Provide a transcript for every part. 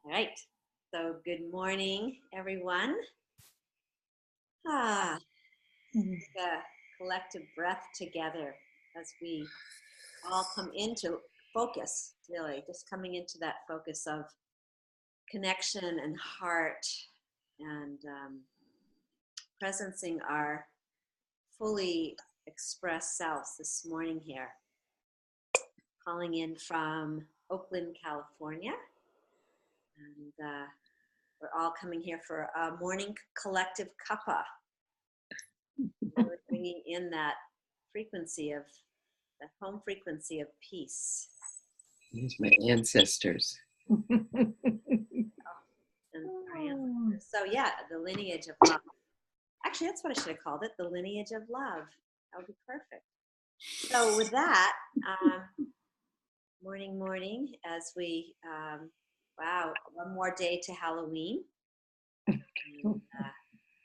All right. So good morning, everyone. Ah, take a collective breath together as we all come into focus, really, just coming into that focus of connection and heart and presencing our fully expressed selves this morning here. Calling in from Oakland, California. And we're all coming here for a morning collective cuppa. Really bringing in that frequency of that home frequency of peace. These are my ancestors. And our ancestors. So yeah, the lineage of love. Actually, that's what I should have called it, the lineage of love. That would be perfect. So with that, morning, as we, wow, one more day to Halloween. And,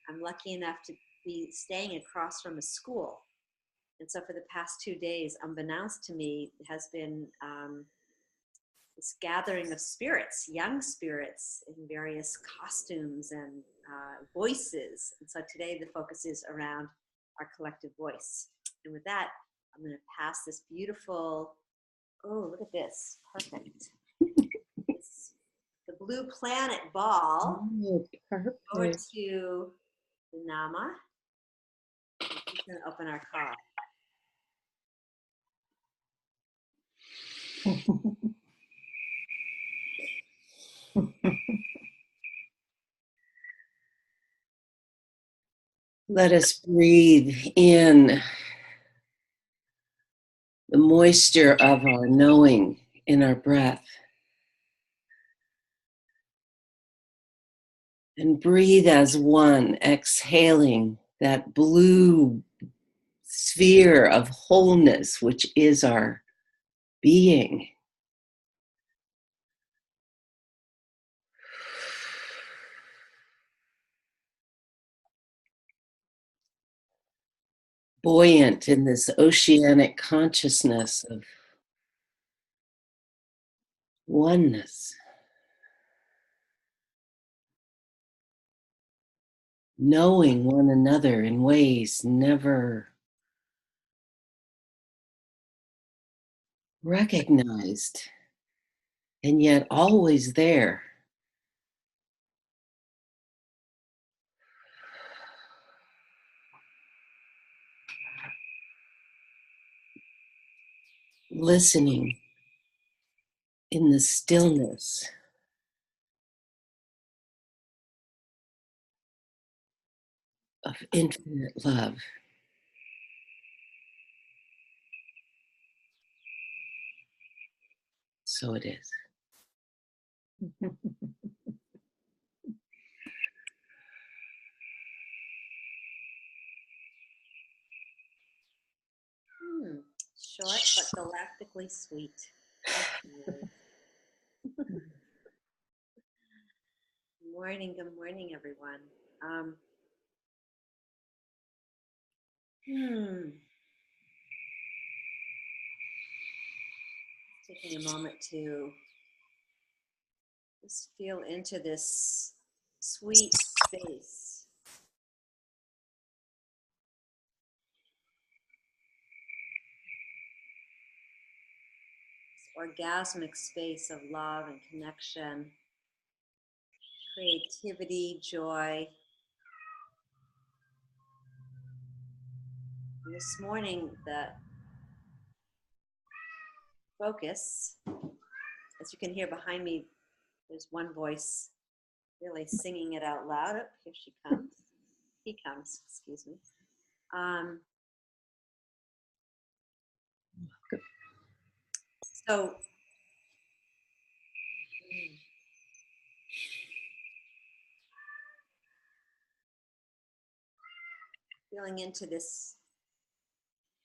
I'm lucky enough to be staying across from a school. And so for the past 2 days, unbeknownst to me, has been this gathering of spirits, young spirits in various costumes and voices. And so today the focus is around our collective voice. And with that, I'm going to pass this beautiful, oh, look at this, perfect. It's the Blue Planet Ball over to the Nama. He's going to open our call. Let us breathe in the moisture of our knowing in our breath. And breathe as one, exhaling that blue sphere of wholeness, which is our being. Buoyant in this oceanic consciousness of oneness. Knowing one another in ways never recognized, and yet always there. Listening in the stillness of infinite love. So it is. Short but galactically sweet. Good morning, everyone. Taking a moment to just feel into this sweet space. This orgasmic space of love and connection, creativity, joy. And this morning, the focus, as you can hear behind me, there's one voice really singing it out loud. Oh, here she comes. He comes, excuse me. So, feeling into this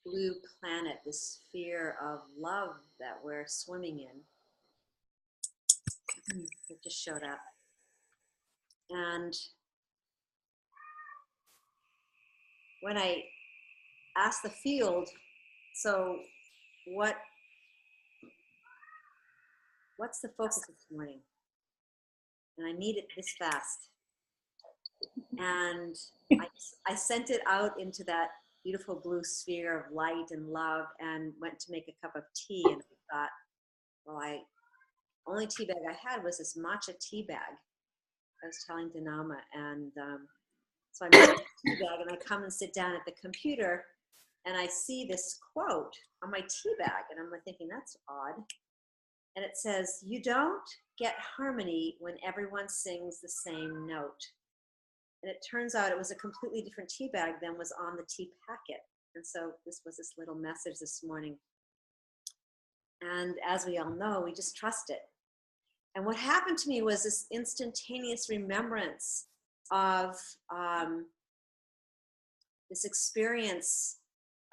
blue planet, this sphere of love that we're swimming in. It just showed up. And when I asked the field, so what's the focus this morning? and I need it this fast. And I sent it out into that beautiful blue sphere of light and love, and went to make a cup of tea. And I thought, well, only tea bag I had was this matcha tea bag. I was telling Dinama, and so I make a tea bag, and I come and sit down at the computer, and I see this quote on my tea bag, and I'm thinking, that's odd. And it says, "You don't get harmony when everyone sings the same note." And it turns out it was a completely different tea bag than was on the tea packet. And so this was this little message this morning. And as we all know, we just trust it. And what happened to me was this instantaneous remembrance of this experience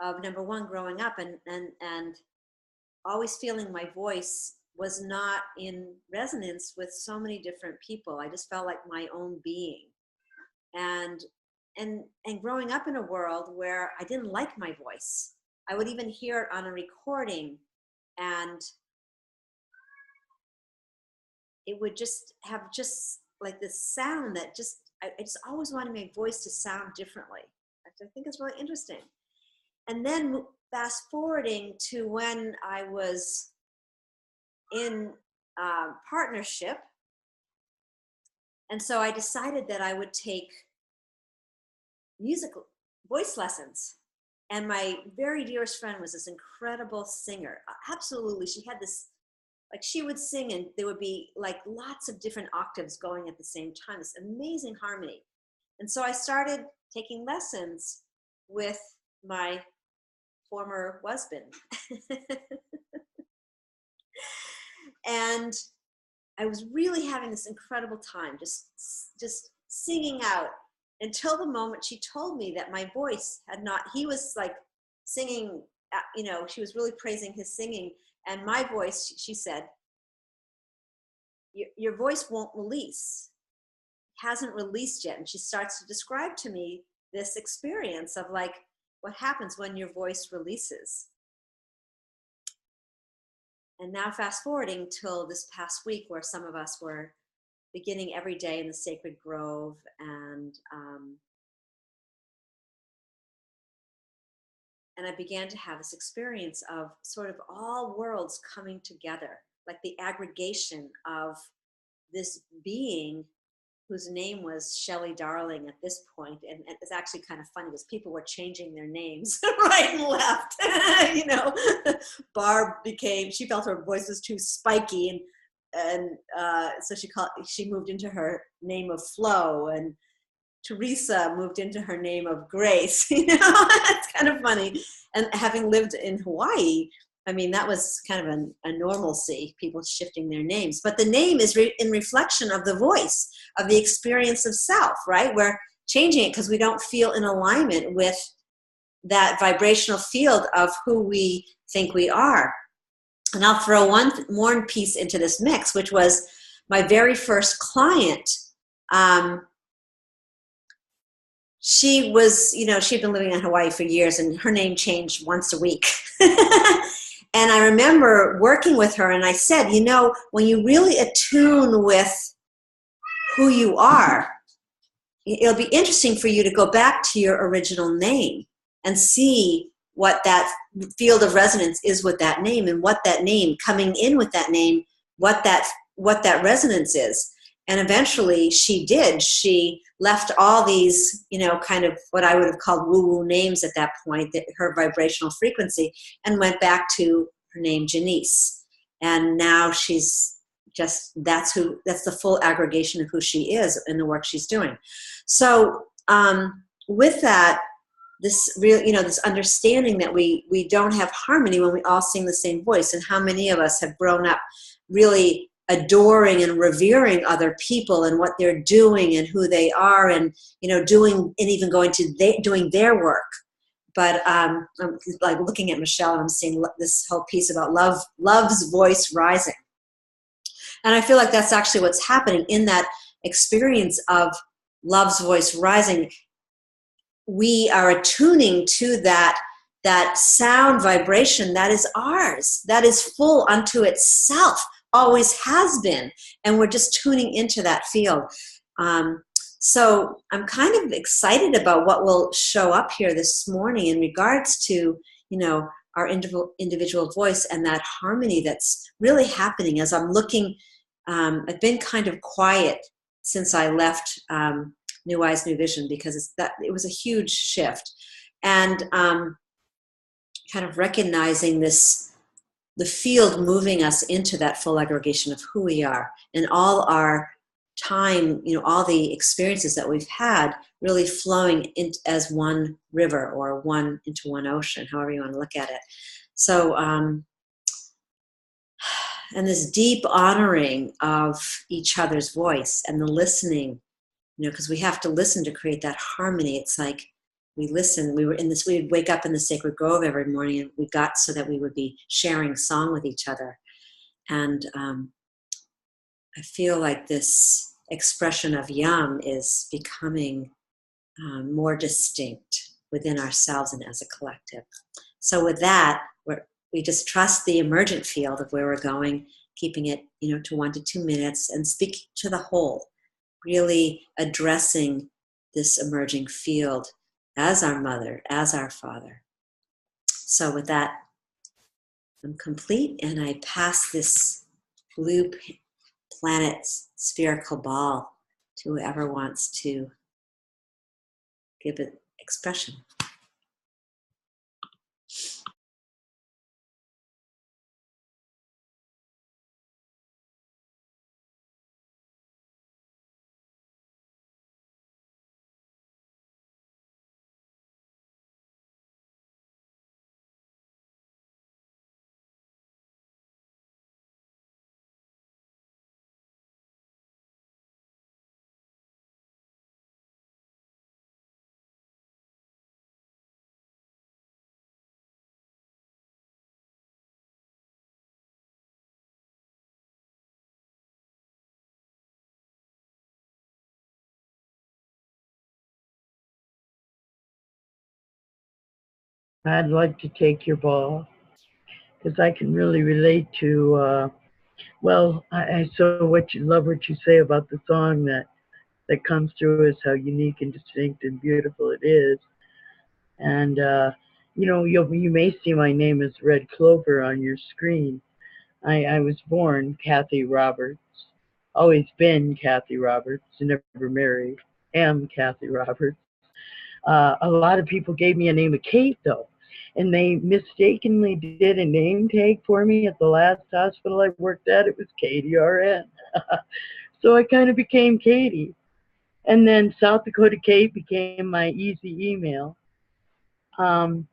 of, number one, growing up and always feeling my voice was not in resonance with so many different people. I just felt like my own being. And growing up in a world where I didn't like my voice. I would even hear it on a recording, and it would just have just like this sound that I just always wanted my voice to sound differently. I think it's really interesting. And then fast forwarding to when I was in partnership. And so I decided that I would take musical voice lessons. And my very dearest friend was this incredible singer. Absolutely. She had this, like, she would sing and there would be like lots of different octaves going at the same time, this amazing harmony. And so I started taking lessons with my former husband. And I was really having this incredible time, just singing out, until the moment she told me that my voice had not, he was like singing, she was really praising his singing, and my voice, she said, your voice won't release, hasn't released yet. And she starts to describe to me this experience of like what happens when your voice releases. And now fast forwarding till this past week, where some of us were beginning every day in the sacred grove, and I began to have this experience of sort of all worlds coming together, like the aggregation of this being whose name was Shelley Darling at this point. And it's actually kind of funny because people were changing their names right and left. Barb she felt her voice was too spiky, and so she moved into her name of Flo, and Teresa moved into her name of Grace. It's kind of funny. And having lived in Hawaii, I mean, that was kind of a normalcy, people shifting their names. But the name is in reflection of the voice, of the experience of self, right? We're changing it because we don't feel in alignment with that vibrational field of who we think we are. And I'll throw one more piece into this mix, which was my very first client. She was, she'd been living in Hawaii for years, and her name changed once a week. And I remember working with her, and I said, when you really attune with who you are, it'll be interesting for you to go back to your original name and see what that field of resonance is with that name, and what that name coming in with that name, what that resonance is. And eventually she did. She left all these, kind of what I would have called woo-woo names at that point, her vibrational frequency, and went back to her name, Janice. And now she's just, that's the full aggregation of who she is in the work she's doing. So with that, this real, this understanding that we don't have harmony when we all sing the same voice, and how many of us have grown up really adoring and revering other people and what they're doing and who they are, and doing, and even going to doing their work. But I'm like looking at Michelle, and I'm seeing this whole piece about love's voice rising, and I feel like that's actually what's happening in that experience of love's voice rising. We are attuning to that sound vibration that is ours, that is full unto itself. always has been, and we're just tuning into that field. Um, so I'm kind of excited about what will show up here this morning in regards to, our individual voice and that harmony that's really happening as I'm looking. I've been kind of quiet since I left New Eyes, New Vision, because it was a huge shift. And kind of recognizing the field moving us into that full aggregation of who we are, and all our time, all the experiences that we've had really flowing as one river, or one into one ocean, however you want to look at it. So, and this deep honoring of each other's voice and the listening, because we have to listen to create that harmony. It's like we listen. We would wake up in the sacred grove every morning, and we got so that we would be sharing song with each other. And I feel like this expression of Yum is becoming more distinct within ourselves and as a collective. So with that, we just trust the emergent field of where we're going, keeping it, to 1 to 2 minutes, and speak to the whole, really addressing this emerging field as our mother, as our father. So with that, I'm complete, and I pass this blue planet spherical ball to whoever wants to give it expression. I'd like to take your ball because I can really relate to. I so what you love what you say about the song that comes through is how unique and distinct and beautiful it is. And you may see my name as Red Clover on your screen. I was born Kathy Roberts, always been Kathy Roberts, never married. Am Kathy Roberts. A lot of people gave me a name of Kate though, and they mistakenly did a name tag for me at the last hospital I worked at. It was KDRN, so I kind of became Katie, and then South Dakota Kate became my easy email. Um,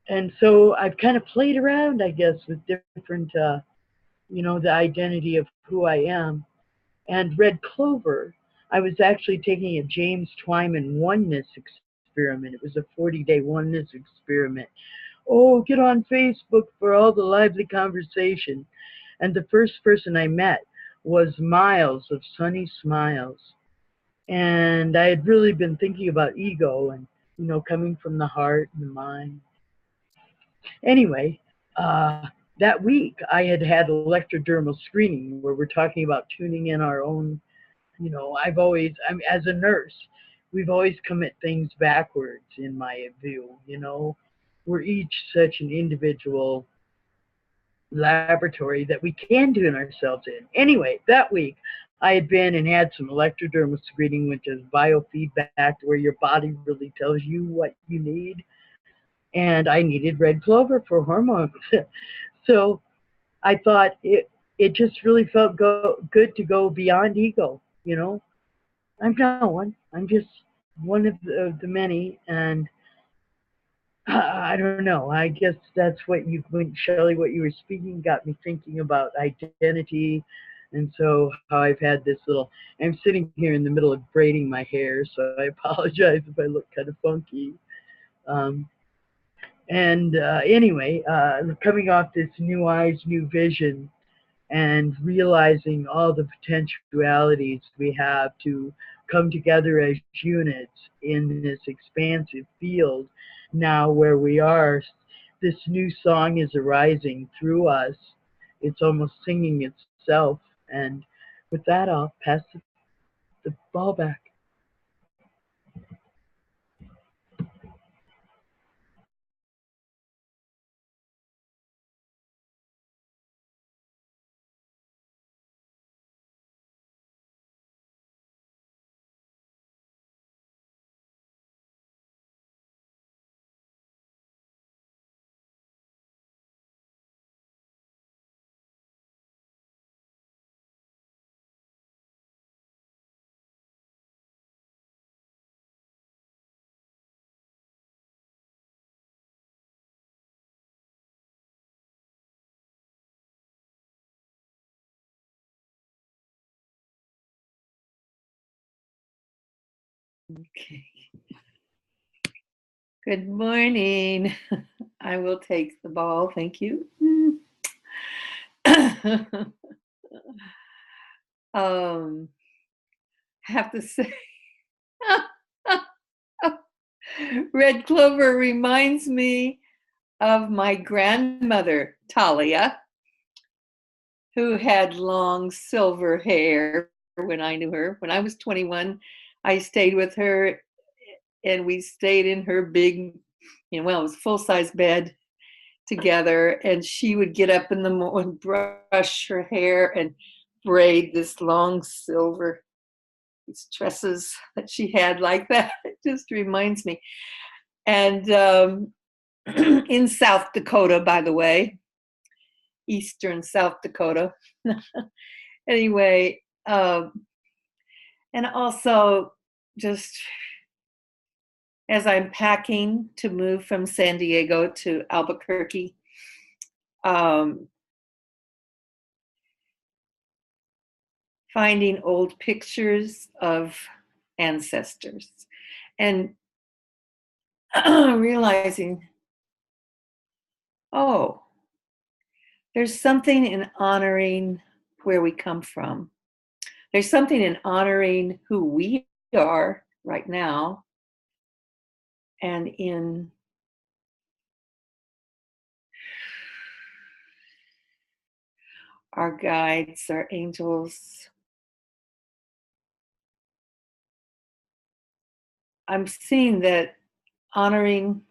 and so I've kind of played around, I guess, with different, the identity of who I am. And Red Clover, I was actually taking a James Twyman oneness experiment. It was a 40-day oneness experiment. Oh, get on Facebook for all the lively conversation. And the first person I met was Miles of Sunny Smiles. And I had really been thinking about ego and, coming from the heart and the mind. Anyway, that week I had electrodermal screening where we're talking about tuning in our own. As a nurse, we've always come at things backwards in my view. We're each such an individual laboratory that we can tune ourselves in. Anyway, that week I had been and had some electrodermal screening, which is biofeedback, where your body really tells you what you need. And I needed red clover for hormones. So I thought it just really felt good to go beyond ego. I'm not one. I'm just one of the many, and I don't know. I guess that's what Shelley, what you were speaking got me thinking about identity, and so how I've had this little. I'm sitting here in the middle of braiding my hair, so I apologize if I look kind of funky. Um, and anyway, coming off this new eyes, new vision, and realizing all the potentialities we have to come together as units in this expansive field now where we are. This new song is arising through us. It's almost singing yourself. And with that, I'll pass the ball back. Okay. Good morning. I will take the ball. Thank you. Have to say, red clover reminds me of my grandmother, Talia, who had long silver hair when I knew her. When I was 21, I stayed with her, and we stayed in her big, it was a full-size bed together, and she would get up in the morning, brush her hair and braid this long silver tresses that she had like that. It just reminds me. And in South Dakota, by the way, eastern South Dakota. Anyway, and also just as I'm packing to move from San Diego to Albuquerque, finding old pictures of ancestors and realizing, oh, there's something in honoring where we come from. There's something in honoring who we are right now, and in our guides, our angels. I'm seeing that honoring,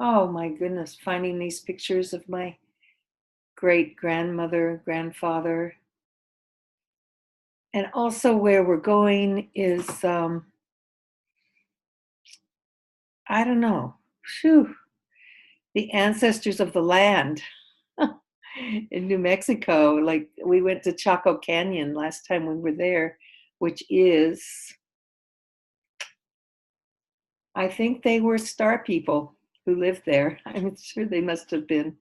oh my goodness, finding these pictures of my great grandmother, grandfather. And also where we're going is, I don't know, the ancestors of the land in New Mexico. Like we went to Chaco Canyon last time we were there, which is, I think they were star people who lived there. I'm sure they must have been.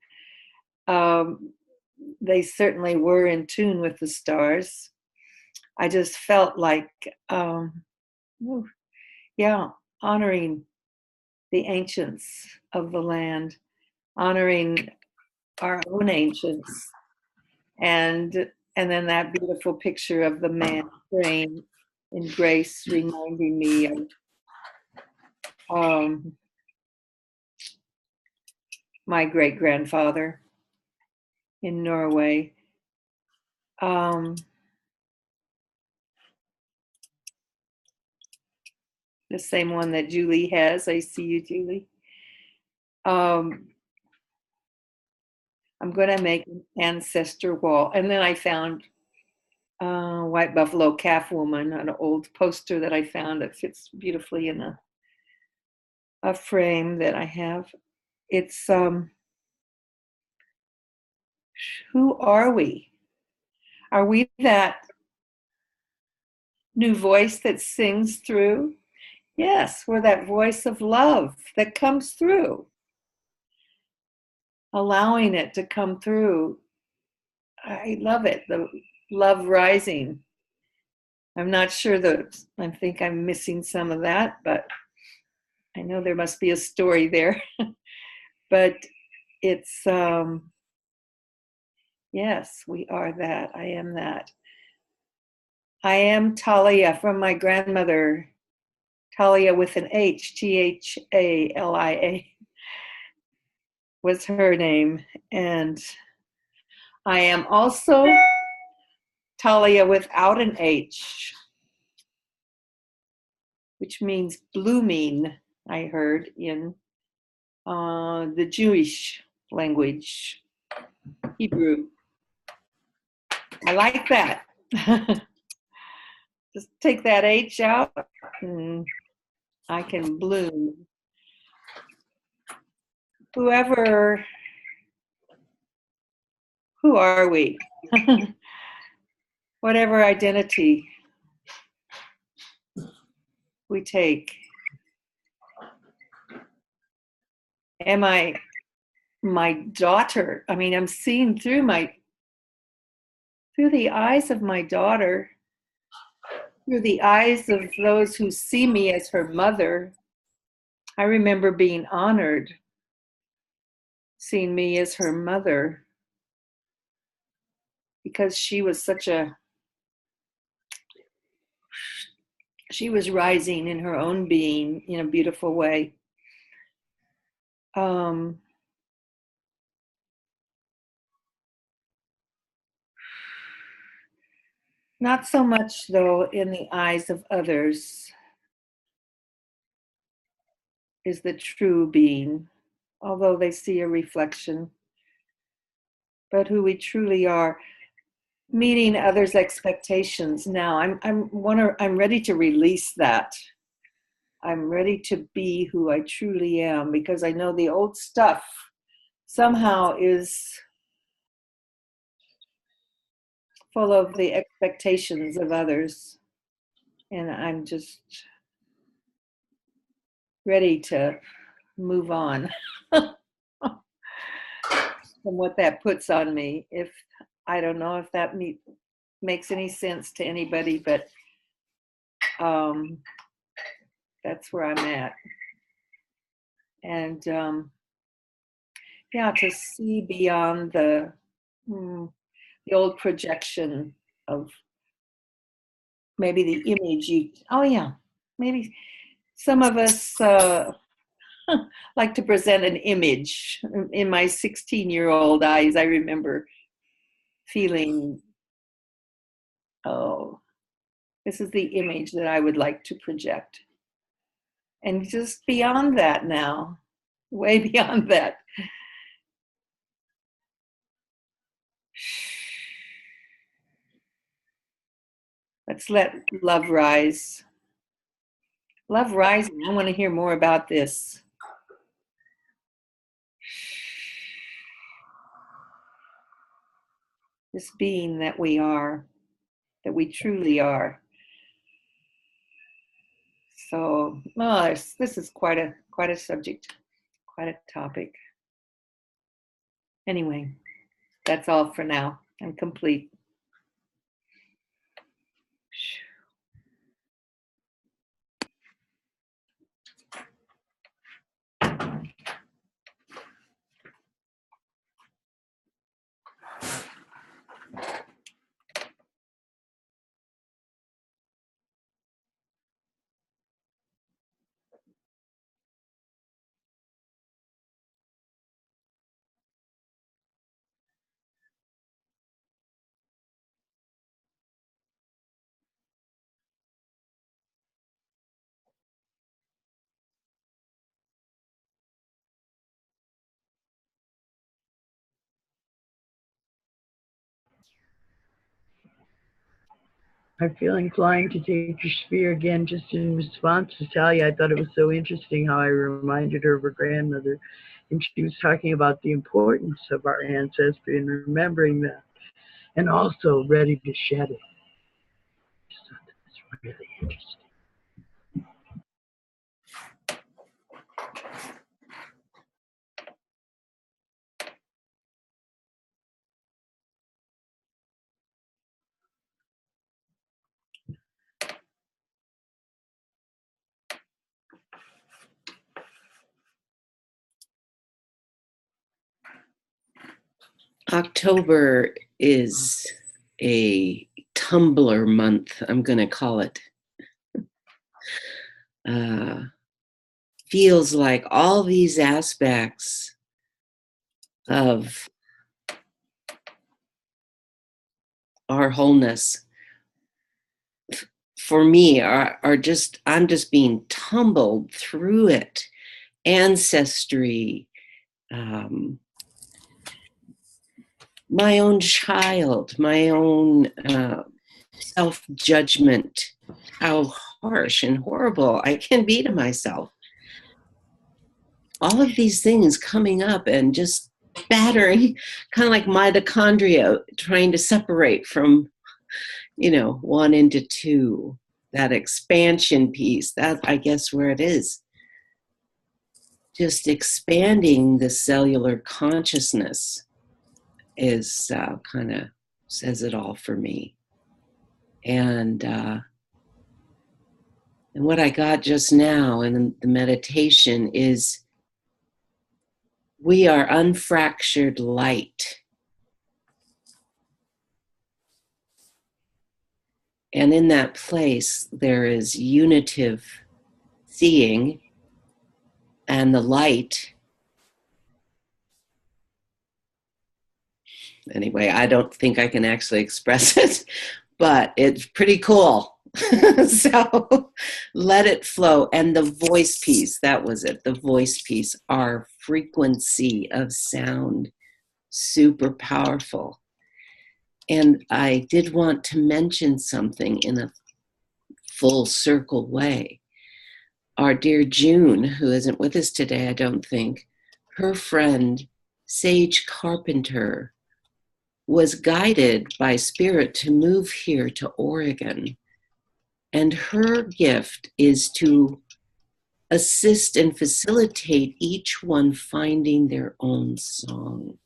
They certainly were in tune with the stars. I just felt like, yeah, honoring the ancients of the land, honoring our own ancients, and then that beautiful picture of the man praying in grace, reminding me of my great grandfather in Norway. The same one that Julie has. I see you, Julie. I'm going to make an ancestor wall. And then I found White Buffalo Calf Woman, an old poster that I found that fits beautifully in a frame that I have. It's, who are we? Are we that new voice that sings through? Yes, we're that voice of love that comes through. Allowing it to come through. I love it, the love rising. I'm not sure that, I think I'm missing some of that, but I know there must be a story there. But it's, yes, we are that. I am that. I am Talia from my grandmother, Talia with an H, Thalia was her name. And I am also Talia without an H, which means blooming, I heard in the Jewish language, Hebrew. I like that. Just take that H out and I can bloom. Who are we? Whatever identity we take. Am I my daughter? I mean, I'm seeing through the eyes of my daughter, through the eyes of those who see me as her mother. I remember being honored seeing me as her mother because she was she was rising in her own being in a beautiful way. Not so much, though, in the eyes of others is the true being, although they see a reflection. But who we truly are, meeting others' expectations now. I'm ready to release that. I'm ready to be who I truly am because I know the old stuff somehow is full of the expectations of others. And I'm just ready to move on from what that puts on me. If I don't know if that makes any sense to anybody, but that's where I'm at. And yeah, to see beyond the old projection of maybe the image maybe some of us like to present an image. In my 16-year-old eyes, I remember feeling, oh, this is the image that I would like to project. And just beyond that now, way beyond that. Let's let love rise. Love rising. I want to hear more about this. This being that we are, that we truly are. So, this is quite a subject, quite a topic. Anyway, that's all for now. I'm complete. I feel inclined to take your sphere again just in response to Talia. I thought it was so interesting how I reminded her of her grandmother. And she was talking about the importance of our ancestry and remembering that, and also ready to shed it. So that's really interesting. October is a Tumblr month, I'm going to call it. Feels like all these aspects of our wholeness for me are just, I'm just being tumbled through it. Ancestry, my own child, my own self-judgment, how harsh and horrible I can be to myself. All of these things coming up and just battering, kind of like mitochondria trying to separate from, one into two. That expansion piece, that I guess where it is. Just expanding the cellular consciousness is kind of says it all for me. And what I got just now in the meditation is we are unfractured light. And in that place, there is unitive seeing, and the light. Anyway, I don't think I can actually express it, but it's pretty cool. So let it flow. And the voice piece, that was it, the voice piece, our frequency of sound, super powerful. And I did want to mention something in a full circle way. Our dear June, who isn't with us today, I don't think, her friend, Sage Carpenter, was guided by Spirit to move here to Oregon. And her gift is to assist and facilitate each one finding their own song.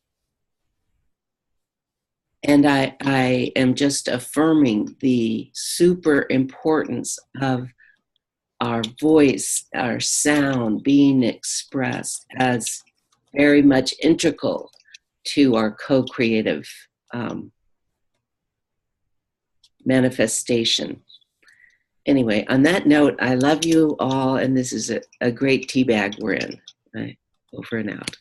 And I am just affirming the super importance of our voice, our sound being expressed as very much integral to our co-creative manifestation. Anyway, on that note, I love you all, and this is a great tea bag we're in. Over and out.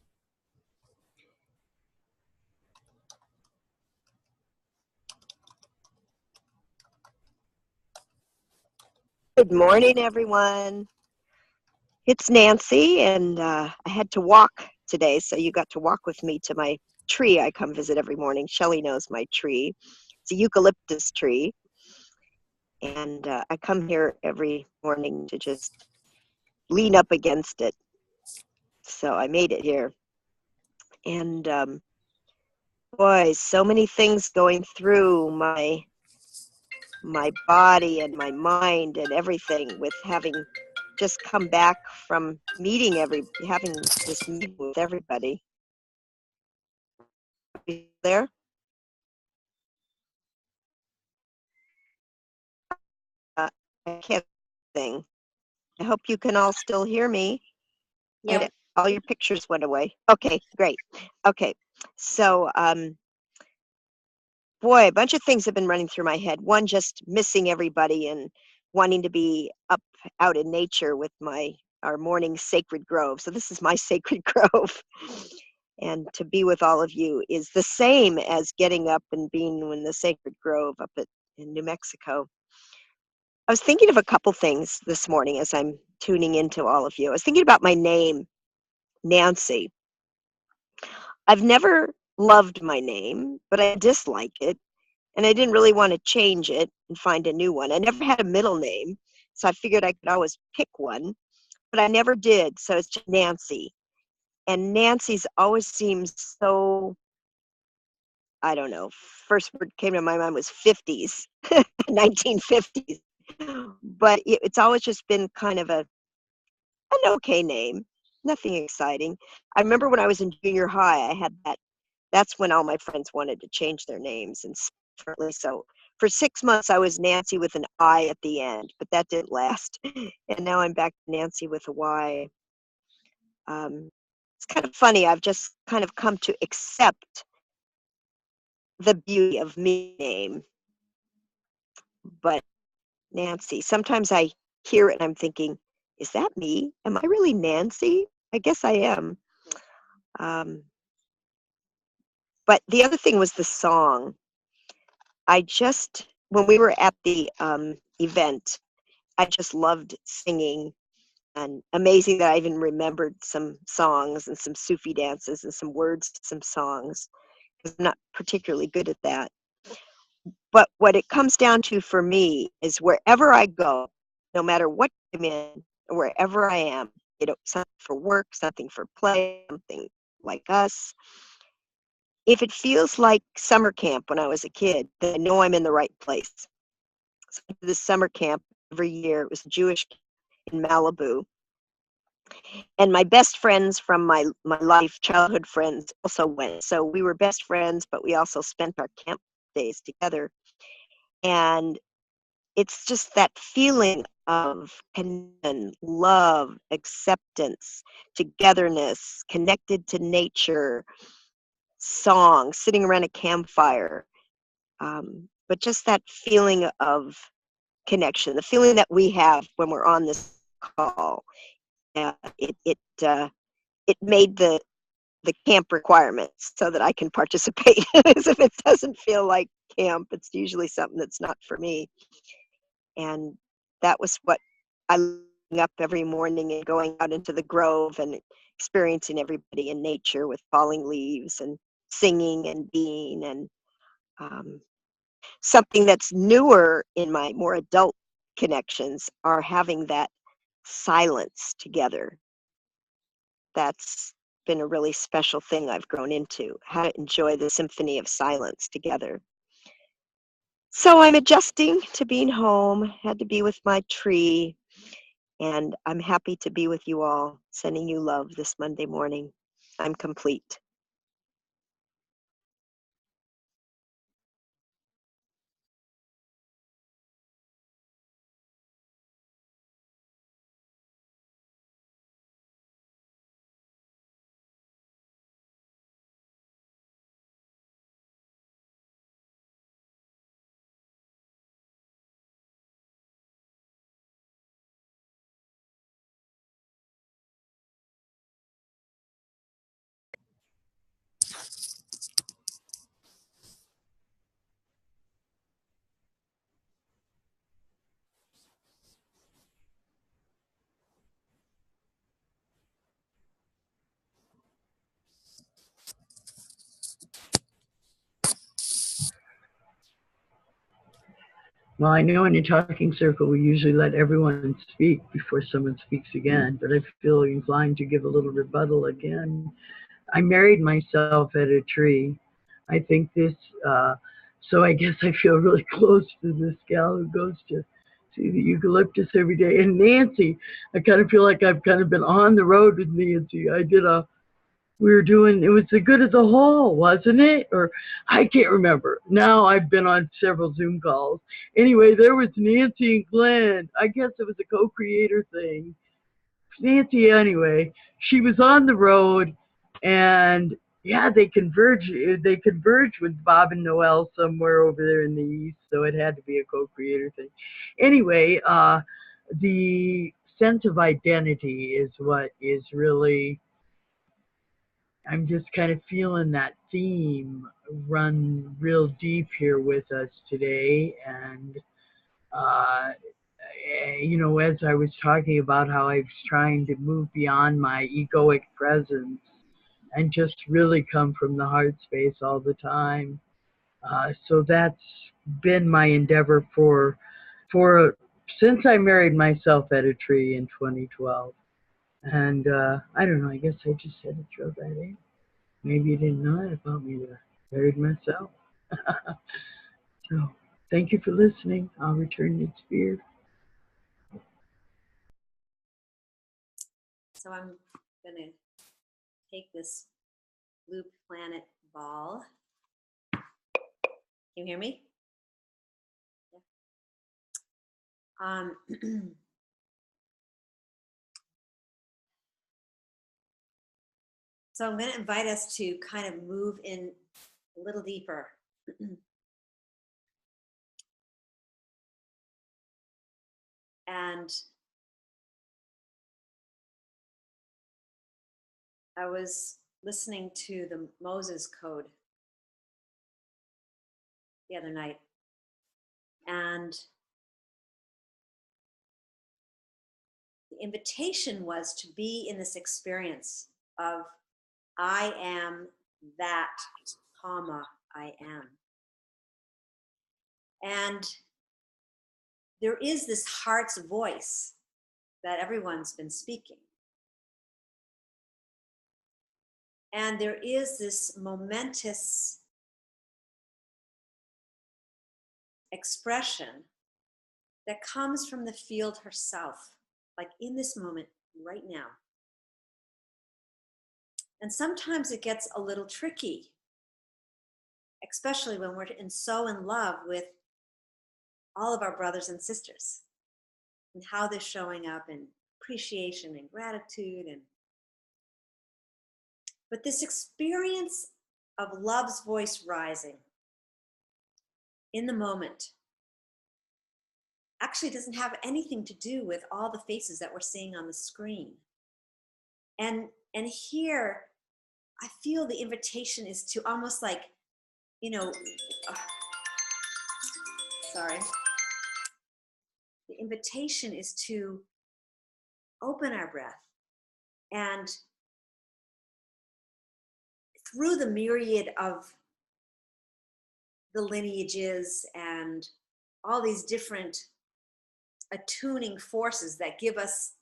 Good morning, everyone. It's Nancy, and I had to walk today, so you got to walk with me to my tree I come visit every morning. Shelley knows my tree. It's a eucalyptus tree, and I come here every morning to just lean up against it. So I made it here. And boy, so many things going through my body and my mind and everything with having just come back from having this meeting with everybody. Are you there? I can't sing. I hope you can all still hear me. Yep. And all your pictures went away. Okay, great. Okay, so boy, a bunch of things have been running through my head. One, just missing everybody and wanting to be out in nature with our morning sacred grove. So this is my sacred grove. And to be with all of you is the same as getting up and being in the sacred grove up in New Mexico. I was thinking of a couple things this morning as I'm tuning into all of you. I was thinking about my name, Nancy. I've never loved my name, but I dislike it. And I didn't really want to change it and find a new one. I never had a middle name, so I figured I could always pick one, but I never did. So it's just Nancy. And Nancy's always seems so, I don't know, first word came to my mind was 50s, 1950s. But it's always just been kind of an okay name, nothing exciting. I remember when I was in junior high, I had that's when all my friends wanted to change their names. And certainly so for 6 months, I was Nancy with an I at the end, but that didn't last. And now I'm back to Nancy with a Y. It's kind of funny. I've just kind of come to accept the beauty of me name. But Nancy, sometimes I hear it and I'm thinking, is that me? Am I really Nancy? I guess I am. But the other thing was the song. when we were at the event, I just loved singing, and amazing that I even remembered some songs and some Sufi dances and some words to some songs, because I'm not particularly good at that. But what it comes down to for me is wherever I go, no matter what I'm in, wherever I am, something for work, something for play, something like us, if it feels like summer camp when I was a kid, then I know I'm in the right place. So I do this summer camp every year. It was Jewish in Malibu. And my best friends from my life, childhood friends, also went. So we were best friends, but we also spent our camp days together. And it's just that feeling of connection, love, acceptance, togetherness, connected to nature, song, sitting around a campfire. But just that feeling of connection, the feeling that we have when we're on this call, uh, it it uh, it made the camp requirements so that I can participate. As if it doesn't feel like camp, it's usually something that's not for me. And that was what I loved, up every morning and going out into the grove and experiencing everybody in nature with falling leaves and singing and being, and um, something that's newer in my more adult connections are having that silence together. That's been a really special thing I've grown into, how to enjoy the symphony of silence together. So I'm adjusting to being home, had to be with my tree, and I'm happy to be with you all, sending you love this Monday morning. I'm complete. Well, I know in a talking circle, we usually let everyone speak before someone speaks again, but I feel inclined to give a little rebuttal again. I married myself at a tree. I think this, so I guess I feel really close to this gal who goes to see the eucalyptus every day. And Nancy, I kind of feel like I've kind of been on the road with Nancy. We were doing, it was the good of the whole, wasn't it? Or I can't remember. Now I've been on several Zoom calls. Anyway, there was Nancy and Glenn. I guess it was a co-creator thing. Nancy, anyway, she was on the road, and yeah, they converged. They converged with Bob and Noel somewhere over there in the east, so it had to be a co-creator thing. Anyway, the sense of identity is what is really, I'm just kind of feeling that theme run real deep here with us today. And, you know, as I was talking about how I was trying to move beyond my egoic presence and just really come from the heart space all the time. So that's been my endeavor for since I married myself at a tree in 2012. And I don't know, I guess I just had to throw that in. Maybe you didn't know that about me that I married myself. So thank you for listening. I'll return its beard. So I'm going to take this blue planet ball. Can you hear me? Yeah. So I'm going to invite us to kind of move in a little deeper. And I was listening to the Moses Code the other night. And the invitation was to be in this experience of I am that, comma, I am. And there is this heart's voice that everyone's been speaking. And there is this momentous expression that comes from the field herself, like in this moment right now. And sometimes it gets a little tricky, especially when we're so in love with all of our brothers and sisters and how they're showing up and appreciation and gratitude. But this experience of love's voice rising in the moment actually doesn't have anything to do with all the faces that we're seeing on the screen. And here, I feel the invitation is to almost like, sorry. The invitation is to open our breath and through the myriad of the lineages and all these different attuning forces that give us,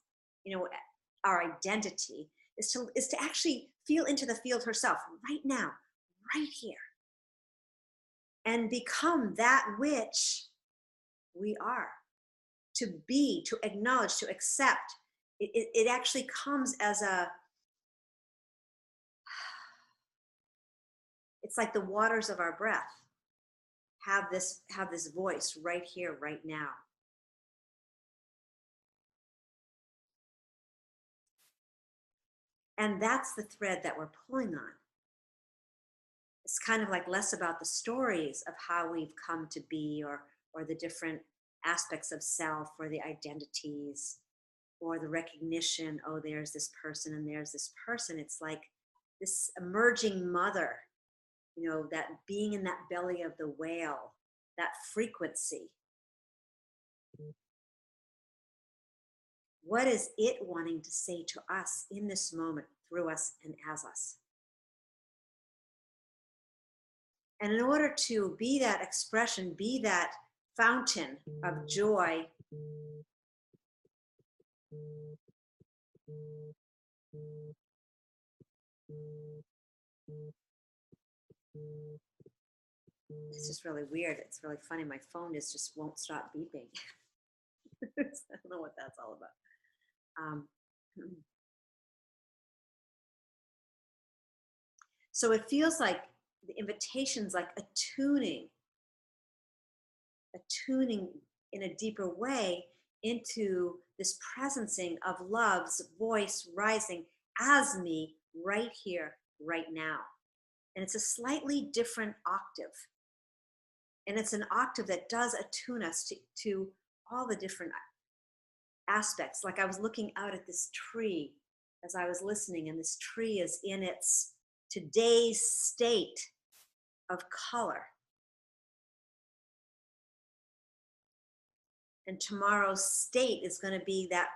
our identity, is to actually feel into the field herself right now, right here, and become that which we are, to be, to acknowledge, to accept. It actually comes as it's like the waters of our breath have this voice right here, right now. And that's the thread that we're pulling on. It's kind of like less about the stories of how we've come to be, or the different aspects of self, or the identities, or the recognition, oh, there's this person and there's this person. It's like this emerging mother, that being in that belly of the whale, that frequency. What is it wanting to say to us in this moment, through us and as us? And in order to be that expression, be that fountain of joy, it's just really weird. It's really funny. My phone just won't stop beeping. I don't know what that's all about. So it feels like the invitation's like attuning in a deeper way into this presencing of love's voice rising as me right here, right now. And it's a slightly different octave. And it's an octave that does attune us to all the different aspects. Like I was looking out at this tree as I was listening, and this tree is in its today's state of color. And tomorrow's state is going to be that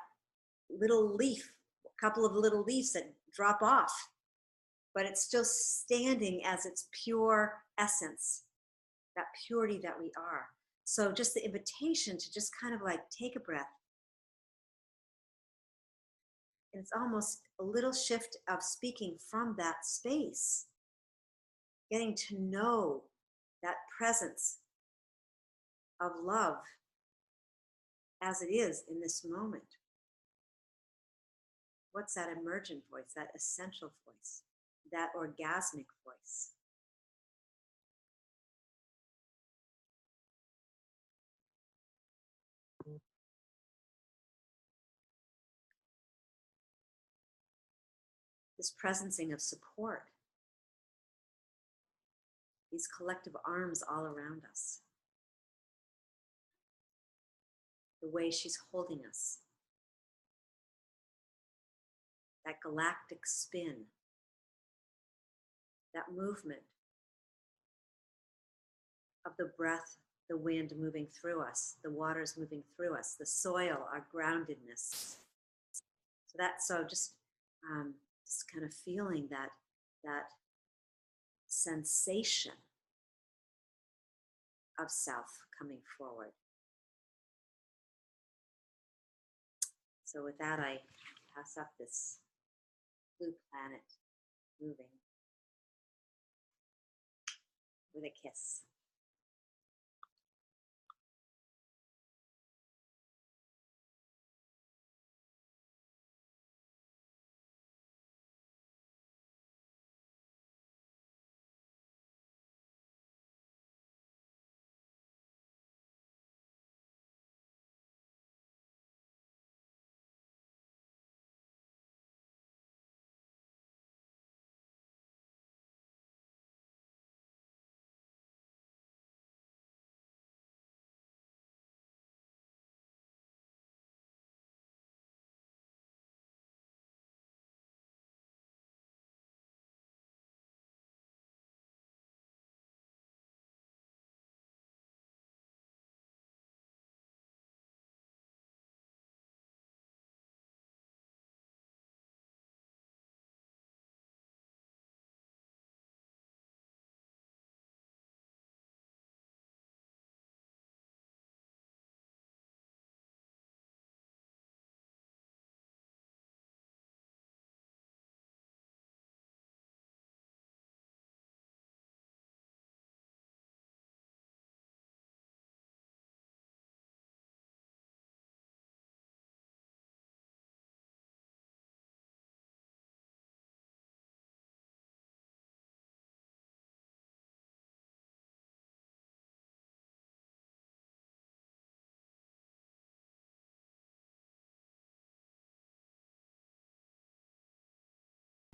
little leaf, a couple of little leaves that drop off, but it's still standing as its pure essence, that purity that we are. So just the invitation to just kind of like take a breath. And it's almost a little shift of speaking from that space, getting to know that presence of love as it is in this moment. What's that emergent voice, that essential voice, that orgasmic voice? This presencing of support, these collective arms all around us, the way she's holding us, that galactic spin, that movement of the breath the wind moving through us, the waters moving through us, the soil, our groundedness. So that's so just kind of feeling that sensation of self coming forward. So with that, I pass up this blue planet moving with a kiss.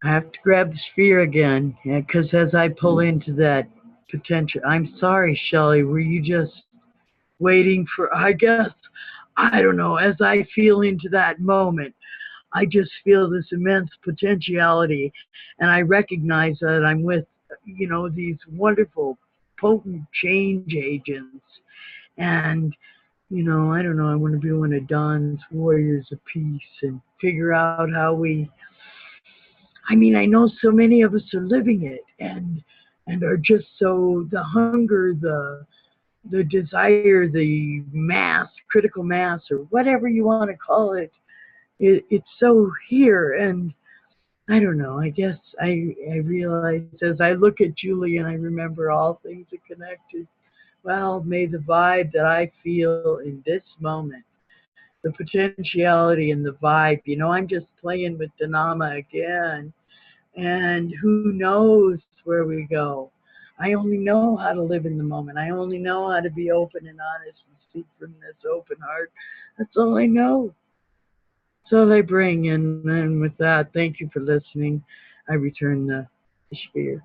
I have to grab the sphere again, because as I pull into that potential, I'm sorry, Shelley, were you just waiting for, I guess, I don't know, as I feel into that moment, I just feel this immense potentiality, and I recognize that I'm with, these wonderful, potent change agents, and, I don't know, I want to be one of Don's warriors of peace and figure out how I know so many of us are living it and are just so the hunger, the desire, the mass, critical mass, or whatever you want to call it, it's so here. And I don't know, I guess I realize as I look at Julie and I remember all things are connected, well, may the vibe that I feel in this moment, the potentiality and the vibe, I'm just playing with Dhanama again. And who knows where we go? I only know how to live in the moment. I only know how to be open and honest and speak from this open heart. That's all I know. So they bring. And with that, thank you for listening. I return the sphere.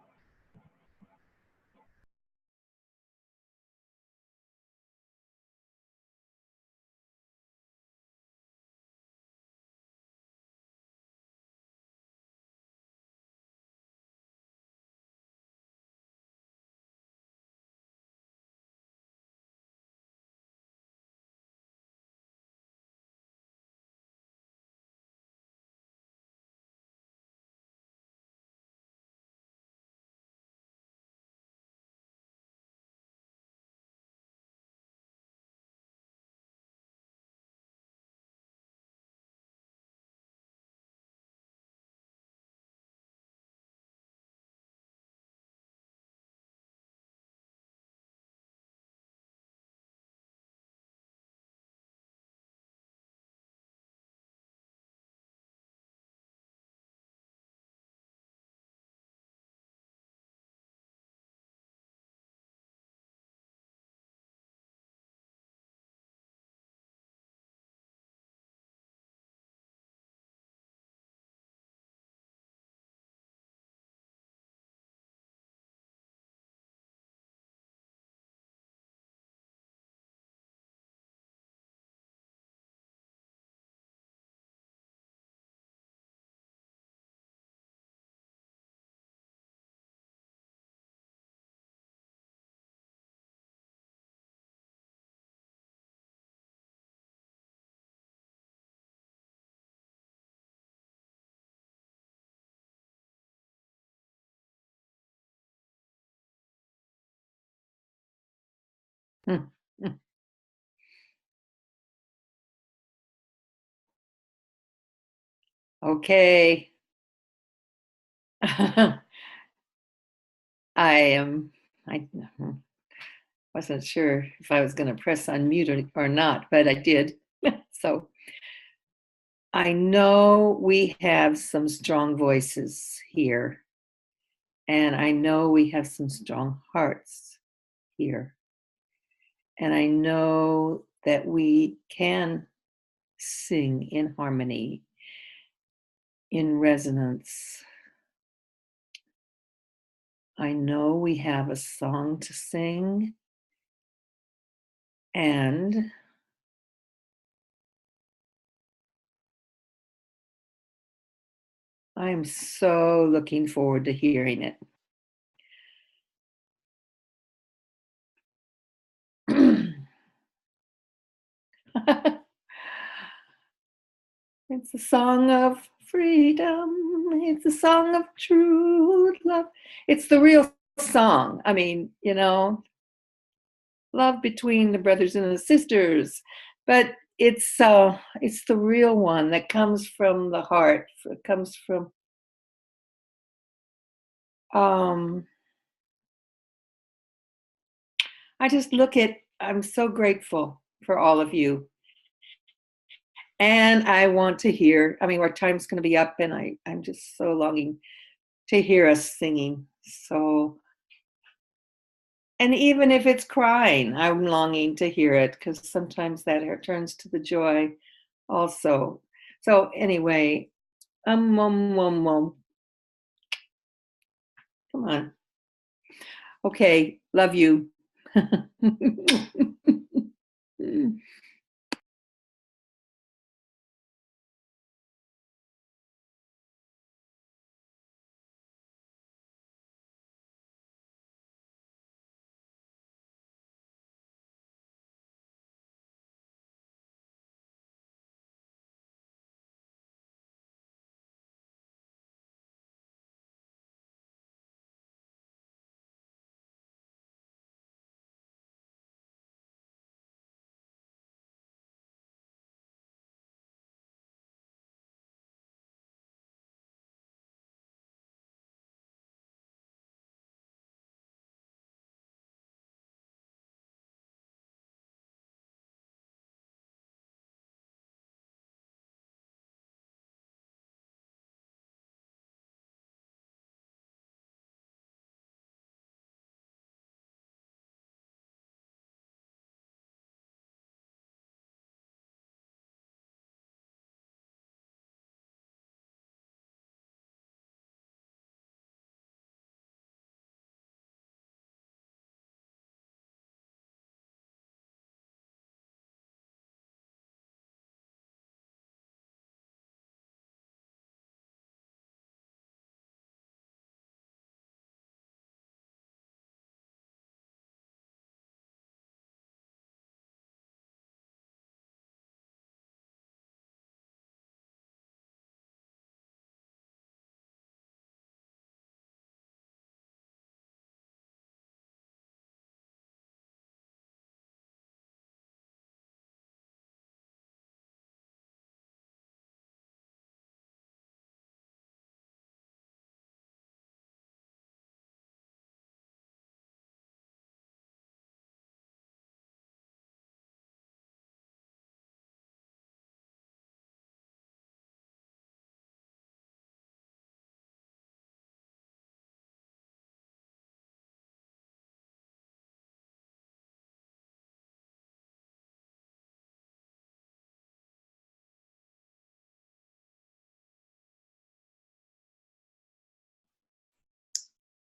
Okay. I wasn't sure if I was going to press unmute or not, but I did. So I know we have some strong voices here, and I know we have some strong hearts here. And I know that we can sing in harmony, in resonance. I know we have a song to sing, and I'm so looking forward to hearing it. It's a song of freedom. It's a song of true love. It's the real song. I mean, love between the brothers and the sisters, but it's the real one that comes from the heart. It comes from I just look at I'm so grateful for all of you. And I want to hear, I mean, our time's going to be up, and I'm just so longing to hear us singing. So, and even if it's crying, I'm longing to hear it, because sometimes that turns to the joy also. So anyway, mum, mum, mum. Come on. Okay, love you.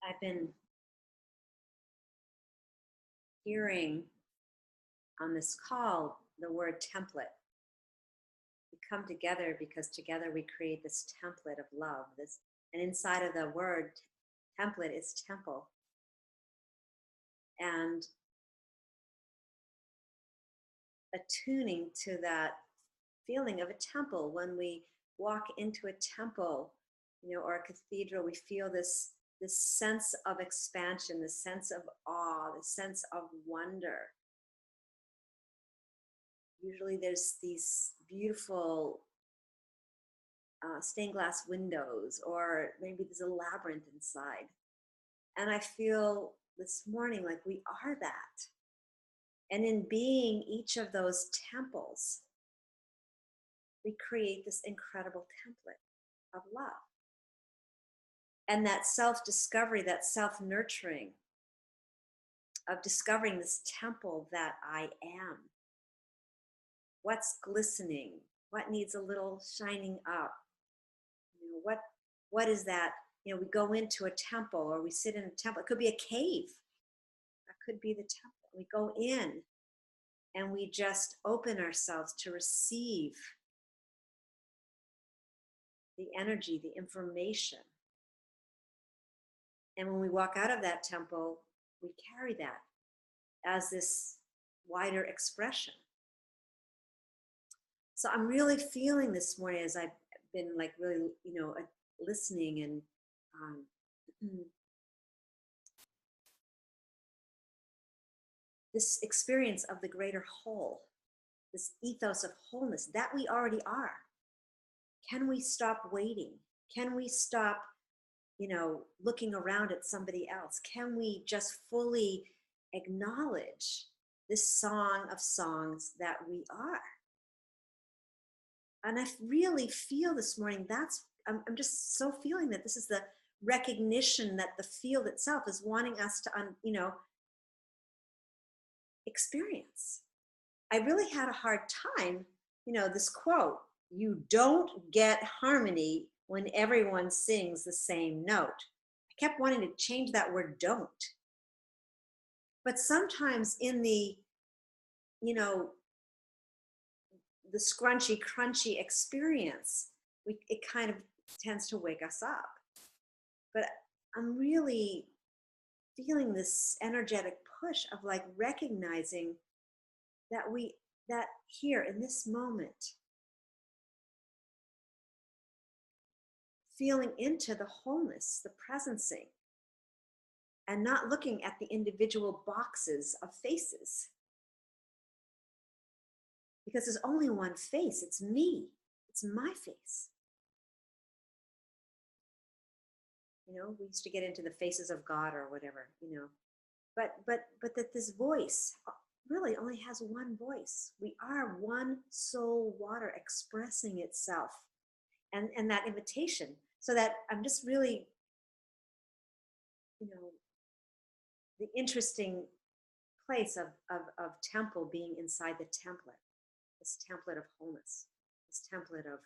I've been hearing on this call the word template. We come together because together we create this template of love. And inside of the word template is temple. And attuning to that feeling of a temple. When we walk into a temple, or a cathedral, we feel this sense of expansion, this sense of awe, this sense of wonder. Usually there's these beautiful stained glass windows, or maybe there's a labyrinth inside. And I feel this morning like we are that. And in being each of those temples, we create this incredible template of love. And that self-discovery, that self-nurturing of discovering this temple that I am. What's glistening? What needs a little shining up? What is that? We go into a temple, or we sit in a temple. It could be a cave. That could be the temple. We go in and we just open ourselves to receive the energy, the information. And when we walk out of that temple, we carry that as this wider expression. So I'm really feeling this morning, as I've been like really, listening and this experience of the greater whole, this ethos of wholeness that we already are. Can we stop waiting? Can we stop, looking around at somebody else? Can we just fully acknowledge this song of songs that we are? And I really feel this morning, I'm just so feeling that this is the recognition that the field itself is wanting us to, experience. I really had a hard time, this quote, "You don't get harmony when everyone sings the same note." I kept wanting to change that word "don't." But sometimes in the, the scrunchy, crunchy experience, it kind of tends to wake us up. But I'm really feeling this energetic push of like recognizing that that here in this moment, feeling into the wholeness, the presencing, and not looking at the individual boxes of faces. Because there's only one face. It's me. It's my face. We used to get into the faces of God or whatever, but that this voice really only has one voice. We are one soul water expressing itself, and that invitation. So that I'm just really, the interesting place of temple being inside the template, this template of wholeness, this template of,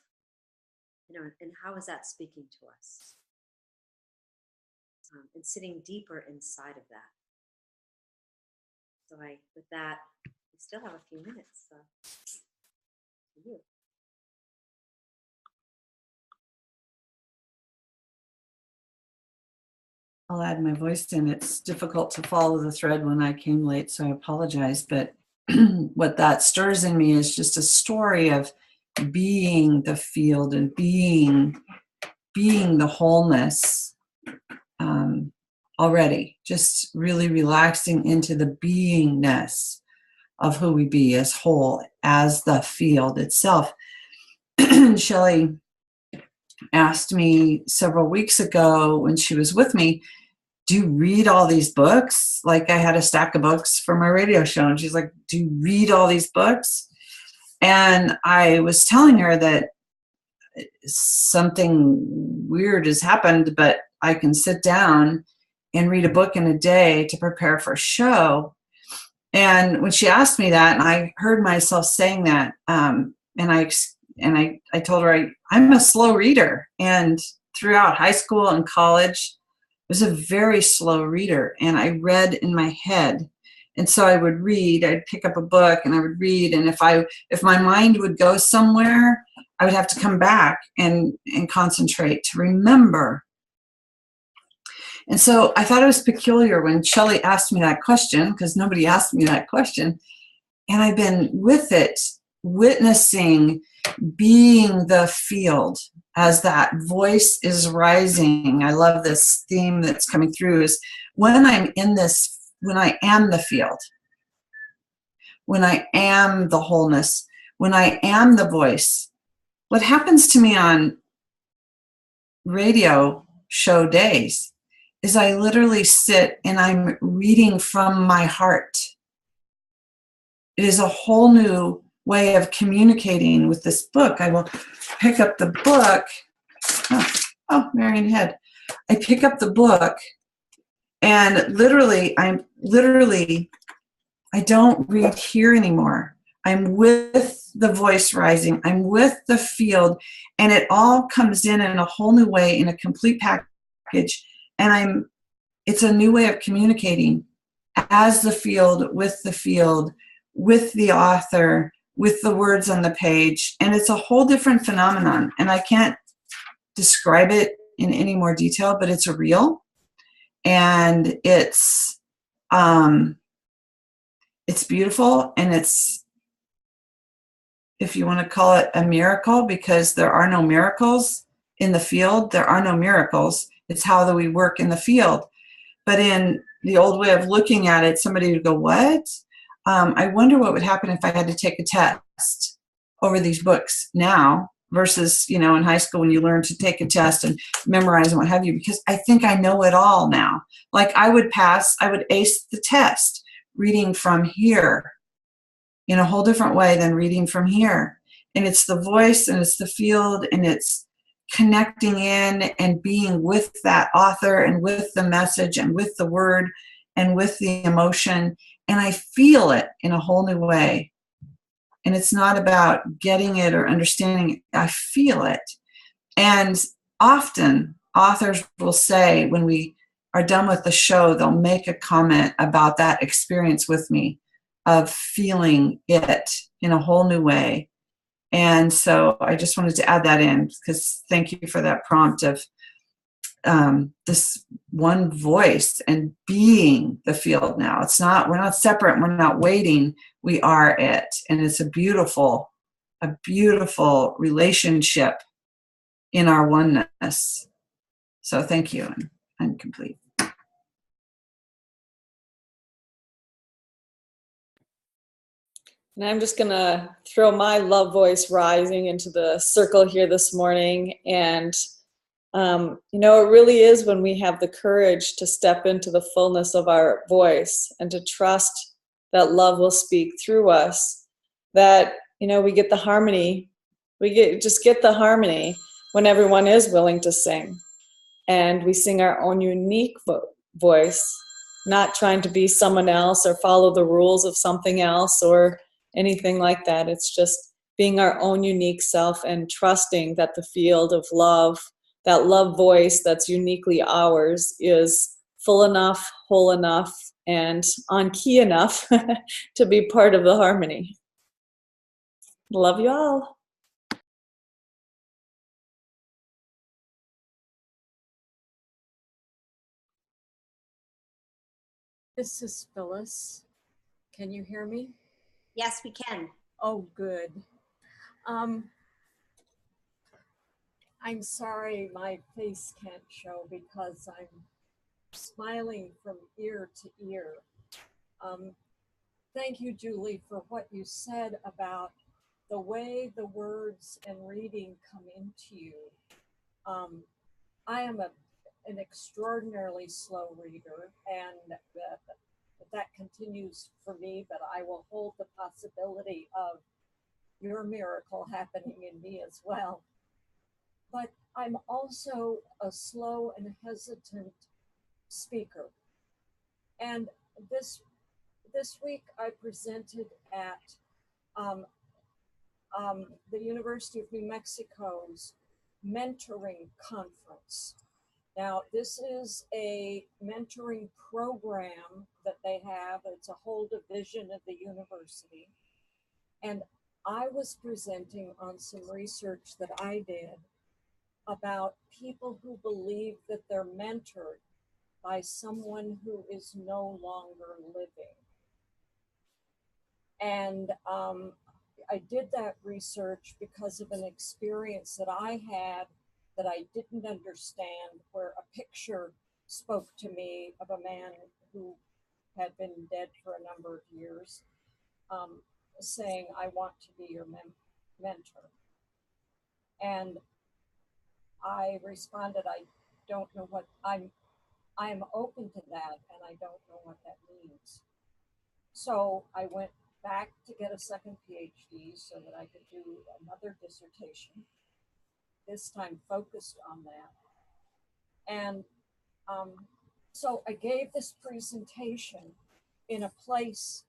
and how is that speaking to us? And sitting deeper inside of that. So with that, we still have a few minutes. So, for you. I'll add my voice in. It's difficult to follow the thread when I came late, so I apologize. But what that stirs in me is just a story of being the field and being the wholeness already. Just really relaxing into the beingness of who we be as whole, as the field itself. Shelley asked me several weeks ago when she was with me, "Do you read all these books?" Like, I had a stack of books for my radio show, and she's like, "Do you read all these books?" And I was telling her that something weird has happened, but I can sit down and read a book in a day to prepare for a show. And when she asked me that, and I heard myself saying that, and I told her I'm a slow reader, and throughout high school and college, I was a very slow reader, and I read in my head. And so I would read, I'd pick up a book and I would read, and if my mind would go somewhere, I would have to come back and concentrate to remember. And so I thought it was peculiar when Shelley asked me that question, because nobody asked me that question. And I've been with it, witnessing, being the field as that voice is rising. I love this theme that's coming through, is when I am the field, when I am the wholeness, when I am the voice. What happens to me on radio show days is I literally sit and I'm reading from my heart. It is a whole new way of communicating with this book. I will pick up the book. Oh, Marion Head. I pick up the book and literally, I don't read here anymore. I'm with the voice rising. I'm with the field, and it all comes in a whole new way, in a complete package. And it's a new way of communicating as the field, with the author, with the words on the page. And it's a whole different phenomenon. And I can't describe it in any more detail, but it's real. And it's beautiful, and it's, if you want to call it a miracle, because there are no miracles in the field. There are no miracles. It's how do we work in the field. But in the old way of looking at it, somebody would go, what? I wonder what would happen if I had to take a test over these books now versus, in high school when you learn to take a test and memorize and what have you, because I think I know it all now. Like I would ace the test reading from here in a whole different way than reading from here. And it's the voice, and it's the field, and it's connecting in and being with that author and with the message and with the word and with the emotion. And I feel it in a whole new way. And it's not about getting it or understanding it. I feel it. And often authors will say, when we are done with the show, they'll make a comment about that experience with me of feeling it in a whole new way. And so I just wanted to add that in, because thank you for that prompt of this one voice and being the field now. We're not separate. We're not waiting. We are it. And it's a beautiful relationship in our oneness. So thank you. I'm complete. And I'm just going to throw my love voice rising into the circle here this morning. And, it really is when we have the courage to step into the fullness of our voice and to trust that love will speak through us, that, we get the harmony. Just get the harmony when everyone is willing to sing. And we sing our own unique voice, not trying to be someone else or follow the rules of something else or anything like that. It's just being our own unique self and trusting that the field of love, that love voice that's uniquely ours, is full enough, whole enough, and on key enough to be part of the harmony. Love you all. This is Phyllis. Can you hear me? Yes, we can. Oh, good. I'm sorry my face can't show because I'm smiling from ear to ear. Thank you, Julie, for what you said about the way the words and reading come into you. I am an extraordinarily slow reader, and that continues for me, but I will hold the possibility of your miracle happening in me as well. But I'm also a slow and hesitant speaker. And this week I presented at the University of New Mexico's mentoring conference. Now, this is a mentoring program that they have. It's a whole division of the university. And I was presenting on some research that I did about people who believe that they're mentored by someone who is no longer living. And I did that research because of an experience that I had that I didn't understand, where a picture spoke to me of a man who had been dead for a number of years. saying, I want to be your mentor. And I responded, I don't know what I'm open to that, and I don't know what that means. So I went back to get a second PhD so that I could do another dissertation, this time focused on that. And so I gave this presentation in a place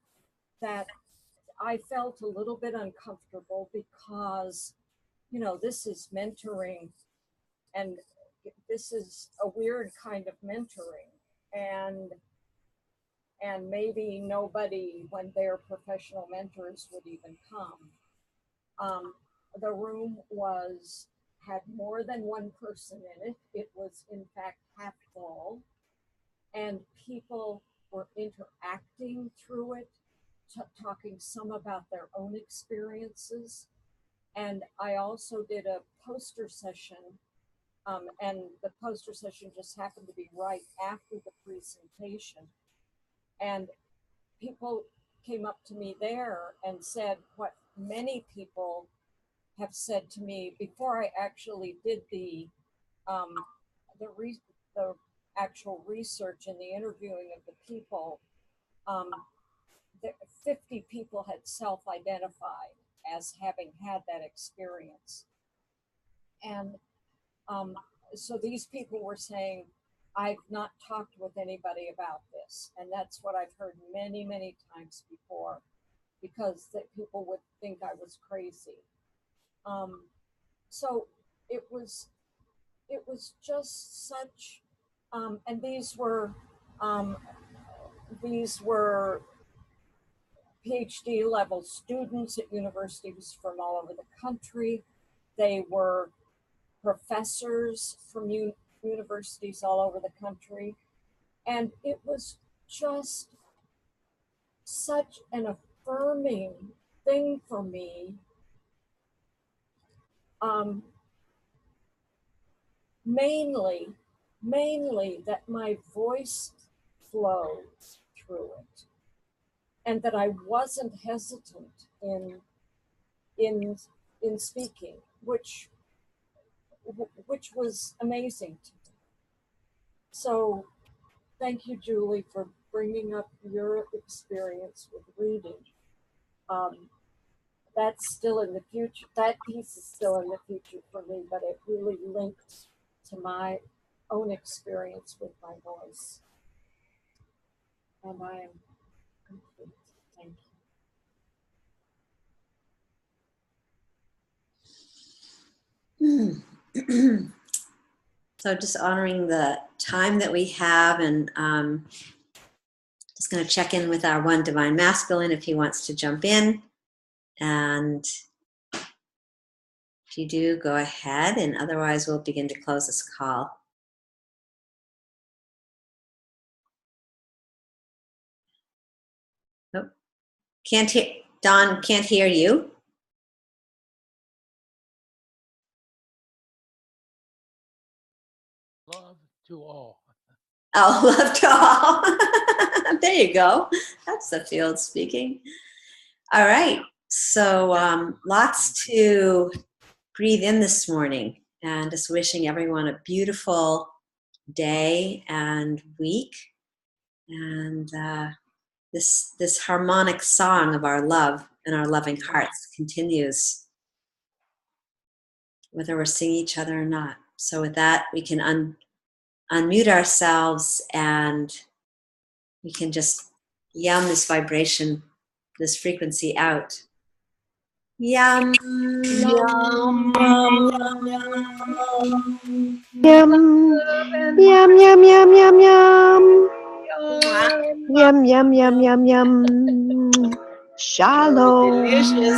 that I felt a little bit uncomfortable because, you know, this is mentoring, and this is a weird kind of mentoring. And maybe nobody, when they're professional mentors, would even come. The room had more than one person in it. It was in fact half full, and people were interacting through it, talking some about their own experiences. And I also did a poster session, and the poster session just happened to be right after the presentation. And people came up to me there and said what many people have said to me before I actually did the actual research and the interviewing of the people. 50 people had self-identified as having had that experience. And so these people were saying, I've not talked with anybody about this. And that's what I've heard many, many times before, because that people would think I was crazy. So it was just such, and these were PhD level students at universities from all over the country. They were professors from universities all over the country. And it was just such an affirming thing for me. Mainly that my voice flowed through it, and that I wasn't hesitant in speaking, which was amazing to me. So thank you, Julie, for bringing up your experience with reading. That's still in the future. That piece is still in the future for me, but it really linked to my own experience with my voice. And I am complete. Thank you. So just honoring the time that we have, and just going to check in with our one divine masculine if he wants to jump in. And if you do, go ahead, and otherwise we'll begin to close this call. Nope. Can't hear, Don, can't hear you. Love to all. Oh, love to all. There you go. That's the field speaking. All right. So lots to breathe in this morning, and just wishing everyone a beautiful day and week. And this harmonic song of our love and our loving hearts continues, whether we're singing each other or not. So with that, we can unmute ourselves, and we can just yum this vibration, this frequency out. Yum, yum, yum, yum, yum. Yum, yum, yum, yum, yum, yum. Yum, yum, yum, yum, yum. Shalom. Delicious.